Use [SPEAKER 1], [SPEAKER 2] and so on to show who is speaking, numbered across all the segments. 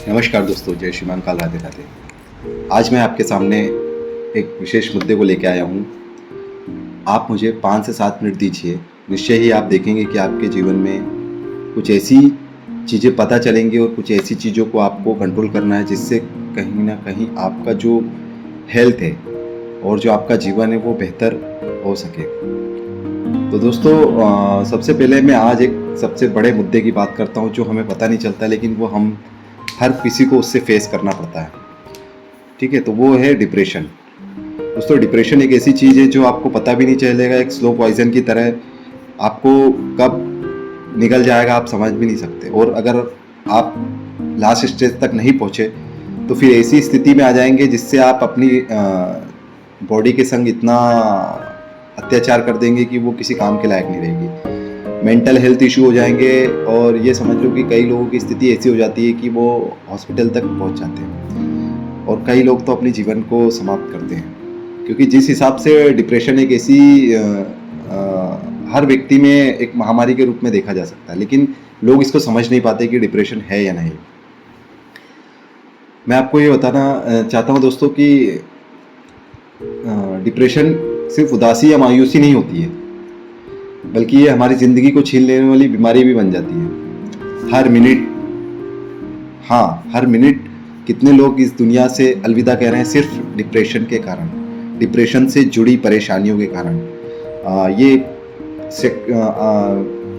[SPEAKER 1] नमस्कार दोस्तों, जय श्रीमान काल राधे राधे। आज मैं आपके सामने एक विशेष मुद्दे को लेकर आया हूँ। आप मुझे 5 से 7 मिनट दीजिए, निश्चय ही आप देखेंगे कि आपके जीवन में कुछ ऐसी चीज़ें पता चलेंगी और कुछ ऐसी चीज़ों को आपको कंट्रोल करना है जिससे कहीं ना कहीं आपका जो हेल्थ है और जो आपका जीवन है वो बेहतर हो सके। तो दोस्तों, सबसे पहले मैं आज एक सबसे बड़े मुद्दे की बात करता हूँ जो हमें पता नहीं चलता, लेकिन वो हम हर किसी को उससे फेस करना पड़ता है। ठीक है, तो वो है डिप्रेशन। दोस्तों, डिप्रेशन एक ऐसी चीज़ है जो आपको पता भी नहीं चलेगा, एक स्लो पॉइजन की तरह आपको कब निकल जाएगा आप समझ भी नहीं सकते। और अगर आप लास्ट स्टेज तक नहीं पहुँचे तो फिर ऐसी स्थिति में आ जाएंगे जिससे आप अपनी बॉडी के संग इतना अत्याचार कर देंगे कि वो किसी काम के लायक नहीं रहेगी। मेंटल हेल्थ इशू हो जाएंगे और ये समझ लो कि कई लोगों की स्थिति ऐसी हो जाती है कि वो हॉस्पिटल तक पहुंच जाते हैं और कई लोग तो अपने जीवन को समाप्त करते हैं। क्योंकि जिस हिसाब से डिप्रेशन एक ऐसी हर व्यक्ति में एक महामारी के रूप में देखा जा सकता है, लेकिन लोग इसको समझ नहीं पाते कि डिप्रेशन है या नहीं। मैं आपको ये बताना चाहता हूँ दोस्तों कि डिप्रेशन सिर्फ उदासी या मायूसी नहीं होती है, बल्कि ये हमारी ज़िंदगी को छीन लेने वाली बीमारी भी बन जाती है। हर मिनट कितने लोग इस दुनिया से अलविदा कह रहे हैं सिर्फ डिप्रेशन के कारण, डिप्रेशन से जुड़ी परेशानियों के कारण।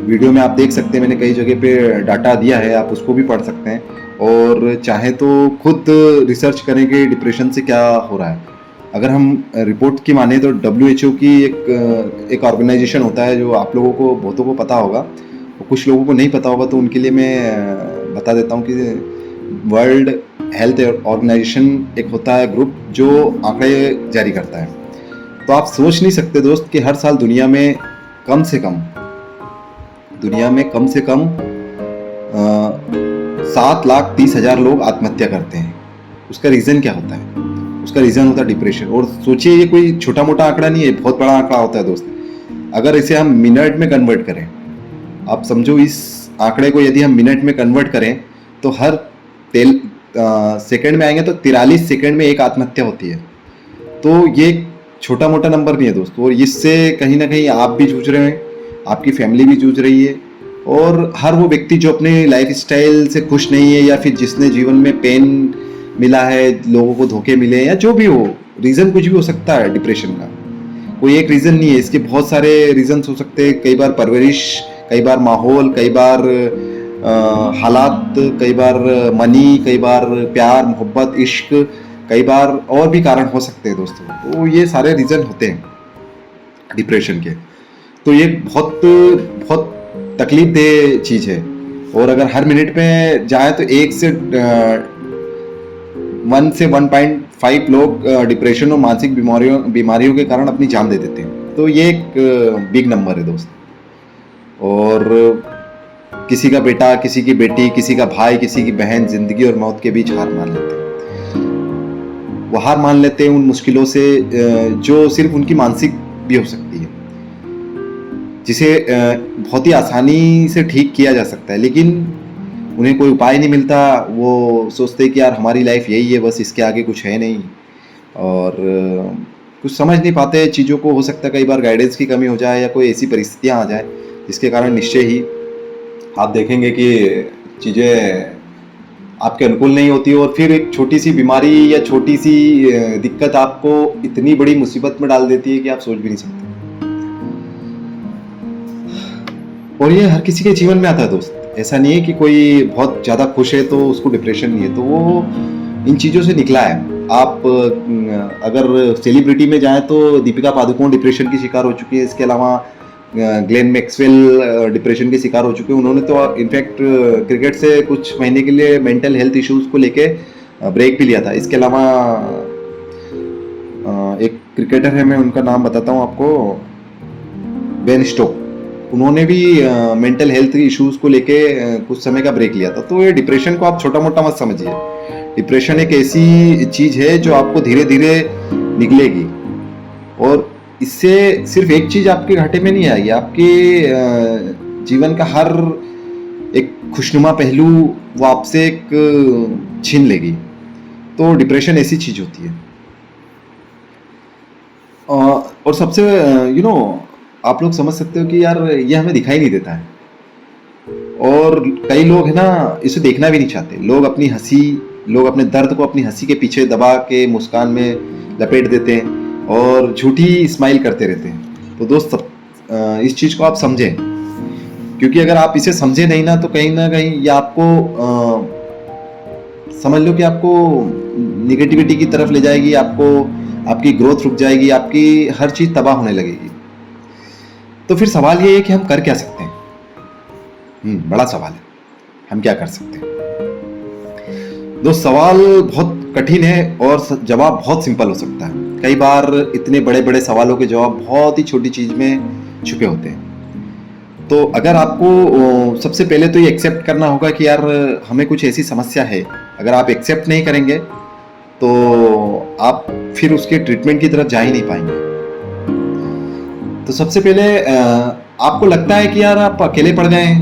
[SPEAKER 1] वीडियो में आप देख सकते हैं, मैंने कई जगह पे डाटा दिया है, आप उसको भी पढ़ सकते हैं और चाहे तो खुद रिसर्च करें कि डिप्रेशन से क्या हो रहा है। अगर हम रिपोर्ट की माने तो WHO की एक ऑर्गेनाइजेशन होता है जो आप लोगों को बहुतों को पता होगा, और कुछ लोगों को नहीं पता होगा, तो उनके लिए मैं बता देता हूँ कि वर्ल्ड हेल्थ ऑर्गेनाइजेशन एक होता है ग्रुप जो आंकड़े जारी करता है। तो आप सोच नहीं सकते दोस्त कि हर साल दुनिया में कम से कम 7,30,000 लोग आत्महत्या करते हैं। उसका रीज़न क्या होता है? उसका रीज़न होता है डिप्रेशन। और सोचिए, ये कोई छोटा मोटा आंकड़ा नहीं है, बहुत बड़ा आंकड़ा होता है दोस्त। अगर इसे हम मिनट में कन्वर्ट करें, आप समझो इस आंकड़े को यदि हम मिनट में कन्वर्ट करें तो हर सेकंड में आएंगे तो 43 सेकंड में एक आत्महत्या होती है। तो ये छोटा मोटा नंबर नहीं है दोस्तों, और इससे कहीं ना कहीं आप भी जूझ रहे हैं, आपकी फैमिली भी जूझ रही है, और हर वो व्यक्ति जो अपने लाइफ स्टाइल से खुश नहीं है या फिर जिसने जीवन में पेन मिला है, लोगों को धोखे मिले, या जो भी हो, रीज़न कुछ भी हो सकता है डिप्रेशन का। कोई एक रीज़न नहीं है, इसके बहुत सारे रीज़न्स हो सकते हैं। कई बार परवरिश, कई बार माहौल, कई बार हालात, कई बार मनी, कई बार प्यार मोहब्बत इश्क, कई बार और भी कारण हो सकते हैं दोस्तों। तो ये सारे रीज़न होते हैं डिप्रेशन के। तो ये बहुत बहुत तकलीफ दे चीज़ है, और अगर हर मिनट में जाए तो 1 से 1.5 लोग डिप्रेशन और मानसिक बीमारियों के कारण अपनी जान दे देते हैं। तो ये एक बिग नंबर है दोस्त। और किसी का बेटा, किसी की बेटी, किसी का भाई, किसी की बहन जिंदगी और मौत के बीच हार मान लेते हैं। वो हार मान लेते हैं उन मुश्किलों से जो सिर्फ उनकी मानसिक भी हो सकती है, जिसे बहुत ही आसानी से ठीक किया जा सकता है, लेकिन उन्हें कोई उपाय नहीं मिलता। वो सोचते हैं कि यार हमारी लाइफ यही है, बस इसके आगे कुछ है नहीं, और कुछ समझ नहीं पाते चीज़ों को। हो सकता है कई बार गाइडेंस की कमी हो जाए या कोई ऐसी परिस्थितियाँ आ जाए जिसके कारण निश्चय ही आप देखेंगे कि चीज़ें आपके अनुकूल नहीं होती, और फिर एक छोटी सी बीमारी या छोटी सी दिक्कत आपको इतनी बड़ी मुसीबत में डाल देती है कि आप सोच भी नहीं सकते। और ये हर किसी के जीवन में आता है दोस्त। ऐसा नहीं है कि कोई बहुत ज़्यादा खुश है तो उसको डिप्रेशन नहीं है, तो वो इन चीज़ों से निकला है। आप अगर सेलिब्रिटी में जाएं तो दीपिका पादुकोण डिप्रेशन की शिकार हो चुकी है। इसके अलावा ग्लेन मैक्सवेल डिप्रेशन के शिकार हो चुके हैं। उन्होंने तो इनफैक्ट क्रिकेट से कुछ महीने के लिए मेंटल हेल्थ इश्यूज़ को लेके ब्रेक भी लिया था। इसके अलावा एक क्रिकेटर है, मैं उनका नाम बताता हूँ आपको, बेन स्टोक, उन्होंने भी मेंटल हेल्थ इश्यूज़ को लेके कुछ समय का ब्रेक लिया था। तो ये डिप्रेशन को आप छोटा मोटा मत समझिए। डिप्रेशन एक ऐसी चीज़ है जो आपको धीरे धीरे निकलेगी, और इससे सिर्फ एक चीज़ आपके घाटे में नहीं आएगी, आपके जीवन का हर एक खुशनुमा पहलू वो आपसे एक छीन लेगी। तो डिप्रेशन ऐसी चीज़ होती है। और सबसे आप लोग समझ सकते हो कि यार ये हमें दिखाई नहीं देता है, और कई लोग है ना इसे देखना भी नहीं चाहते। लोग अपने दर्द को अपनी हंसी के पीछे दबा के मुस्कान में लपेट देते हैं और झूठी स्माइल करते रहते हैं। तो दोस्त इस चीज़ को आप समझें, क्योंकि अगर आप इसे समझे नहीं ना कहीं ये आपको समझ लो कि आपको निगेटिविटी की तरफ ले जाएगी, आपकी ग्रोथ रुक जाएगी, आपकी हर चीज़ तबाह होने लगेगी। तो फिर सवाल ये है कि हम कर क्या सकते हैं? बड़ा सवाल है, हम क्या कर सकते हैं? दोस्त सवाल बहुत कठिन है और जवाब बहुत सिंपल हो सकता है। कई बार इतने बड़े बड़े सवालों के जवाब बहुत ही छोटी चीज़ में छुपे होते हैं। तो अगर आपको सबसे पहले तो ये एक्सेप्ट करना होगा कि यार हमें कुछ ऐसी समस्या है। अगर आप एक्सेप्ट नहीं करेंगे तो आप फिर उसके ट्रीटमेंट की तरफ जा ही नहीं पाएंगे। तो सबसे पहले आपको लगता है कि यार आप अकेले पड़ गए हैं,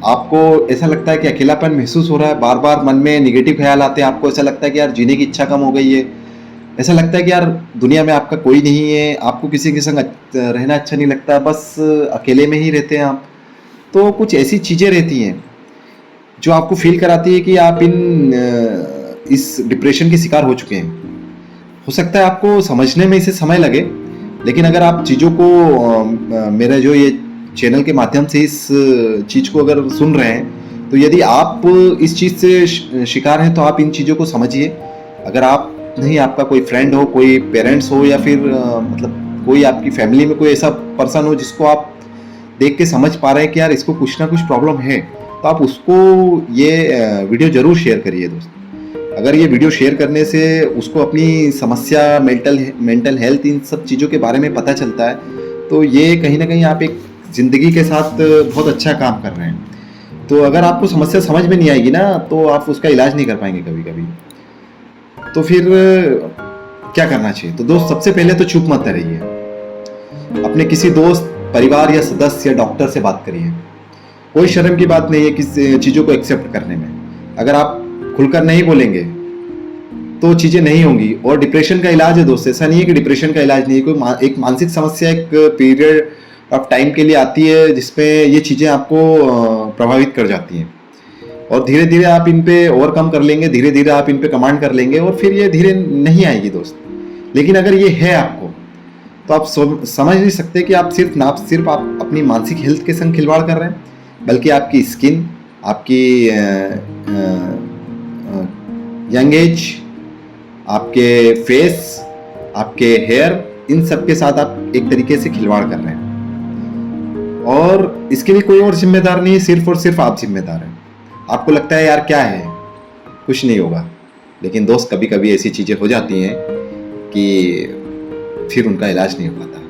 [SPEAKER 1] आपको ऐसा लगता है कि अकेलापन महसूस हो रहा है, बार बार मन में निगेटिव ख्याल आते हैं, आपको ऐसा लगता है कि यार जीने की इच्छा कम हो गई है, ऐसा लगता है कि यार दुनिया में आपका कोई नहीं है, आपको किसी के संग रहना अच्छा नहीं लगता, बस अकेले में ही रहते हैं आप। तो कुछ ऐसी चीज़ें रहती हैं जो आपको फील कराती है कि आप इस डिप्रेशन के शिकार हो चुके हैं। हो सकता है आपको समझने में इसे समय लगे, लेकिन अगर आप चीज़ों को मेरा जो ये चैनल के माध्यम से इस चीज़ को अगर सुन रहे हैं, तो यदि आप इस चीज़ से शिकार हैं तो आप इन चीज़ों को समझिए। अगर आप नहीं, आपका कोई फ्रेंड हो, कोई पेरेंट्स हो, या फिर मतलब कोई आपकी फैमिली में कोई ऐसा पर्सन हो जिसको आप देख के समझ पा रहे हैं कि यार इसको कुछ ना कुछ प्रॉब्लम है, तो आप उसको ये वीडियो ज़रूर शेयर करिए दोस्त। अगर ये वीडियो शेयर करने से उसको अपनी समस्या, मेंटल हेल्थ, इन सब चीज़ों के बारे में पता चलता है, तो ये कहीं ना कहीं आप एक ज़िंदगी के साथ बहुत अच्छा काम कर रहे हैं। तो अगर आपको समस्या समझ में नहीं आएगी ना, तो आप उसका इलाज नहीं कर पाएंगे कभी कभी। तो फिर क्या करना चाहिए? तो दोस्त सबसे पहले तो चुप मत रहिए, अपने किसी दोस्त, परिवार या सदस्य या डॉक्टर से बात करिए। कोई शर्म की बात नहीं है किसी चीज़ों को एक्सेप्ट करने में। अगर आप खुलकर नहीं बोलेंगे तो चीज़ें नहीं होंगी। और डिप्रेशन का इलाज है दोस्त, ऐसा नहीं है कि डिप्रेशन का इलाज नहीं है। कोई एक मानसिक समस्या एक पीरियड ऑफ टाइम के लिए आती है जिसमें ये चीज़ें आपको प्रभावित कर जाती हैं, और धीरे धीरे आप इन पे ओवरकम कर लेंगे, धीरे धीरे आप इन पे कमांड कर लेंगे, और फिर ये धीरे नहीं आएगी दोस्त। लेकिन अगर ये है आपको, तो आप समझ नहीं सकते कि आप सिर्फ आप अपनी मानसिक हेल्थ के संग खिलवाड़ कर रहे हैं, बल्कि आपकी स्किन, आपकी यंग एज, आपके फेस, आपके हेयर, इन सब के साथ आप एक तरीके से खिलवाड़ कर रहे हैं। और इसके लिए कोई और जिम्मेदार नहीं है, सिर्फ और सिर्फ आप जिम्मेदार हैं। आपको लगता है यार क्या है, कुछ नहीं होगा, लेकिन दोस्त कभी कभी ऐसी चीज़ें हो जाती हैं कि फिर उनका इलाज नहीं हो पाता।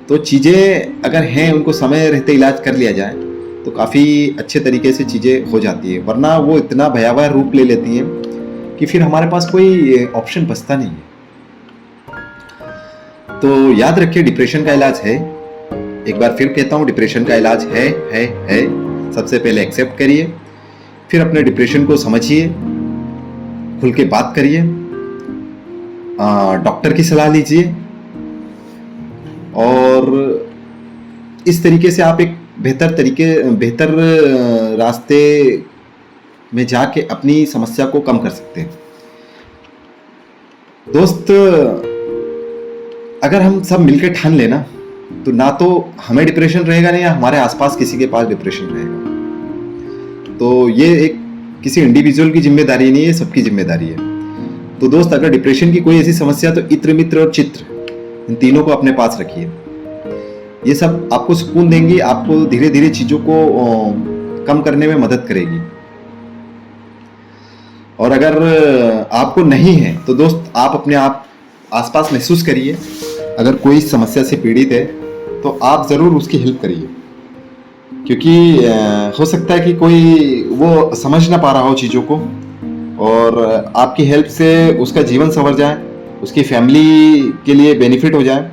[SPEAKER 1] तो चीज़ें अगर हैं, उनको समय रहते इलाज कर लिया जाए तो काफ़ी अच्छे तरीके से चीज़ें हो जाती है, वरना वो इतना भयावह रूप ले लेती हैं कि फिर हमारे पास कोई ऑप्शन बचता नहीं है। तो याद रखिए, डिप्रेशन का इलाज है। एक बार फिर कहता हूँ, डिप्रेशन का इलाज है। सबसे पहले एक्सेप्ट करिए, फिर अपने डिप्रेशन को समझिए, खुल के बात करिए, डॉक्टर की सलाह लीजिए, और इस तरीके से आप एक बेहतर रास्ते में जाके अपनी समस्या को कम कर सकते हैं। दोस्त अगर हम सब मिलकर ठान लेना, तो ना तो हमें डिप्रेशन रहेगा, नहीं या हमारे आसपास किसी के पास डिप्रेशन रहेगा। तो ये एक किसी इंडिविजुअल की जिम्मेदारी नहीं है, सबकी जिम्मेदारी है। तो दोस्त अगर डिप्रेशन की कोई ऐसी समस्या, तो इत्र, मित्र और चित्र, इन तीनों को अपने पास रखिए। ये सब आपको सुकून देंगी, आपको धीरे धीरे चीज़ों को कम करने में मदद करेगी। और अगर आपको नहीं है तो दोस्त आप अपने आप आसपास महसूस करिए, अगर कोई समस्या से पीड़ित है तो आप ज़रूर उसकी हेल्प करिए, क्योंकि हो सकता है कि कोई वो समझ ना पा रहा हो चीज़ों को, और आपकी हेल्प से उसका जीवन संवर जाए, उसकी फैमिली के लिए बेनिफिट हो जाए।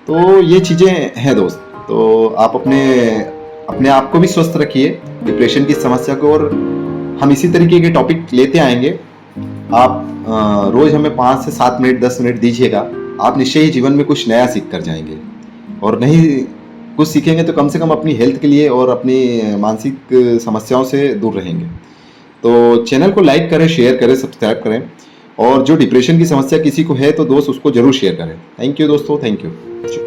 [SPEAKER 1] तो ये चीज़ें हैं दोस्त। तो आप अपने अपने आप को भी स्वस्थ रखिए, डिप्रेशन की समस्या को, और हम इसी तरीके के टॉपिक लेते आएंगे। आप रोज हमें 5 से 7 मिनट 10 मिनट दीजिएगा, आप निश्चय ही जीवन में कुछ नया सीख कर जाएंगे। और नहीं कुछ सीखेंगे तो कम से कम अपनी हेल्थ के लिए और अपनी मानसिक समस्याओं से दूर रहेंगे। तो चैनल को लाइक करें, शेयर करें, सब्सक्राइब करें, और जो डिप्रेशन की समस्या किसी को है तो दोस्त उसको जरूर शेयर करें। थैंक यू दोस्तों, थैंक यू।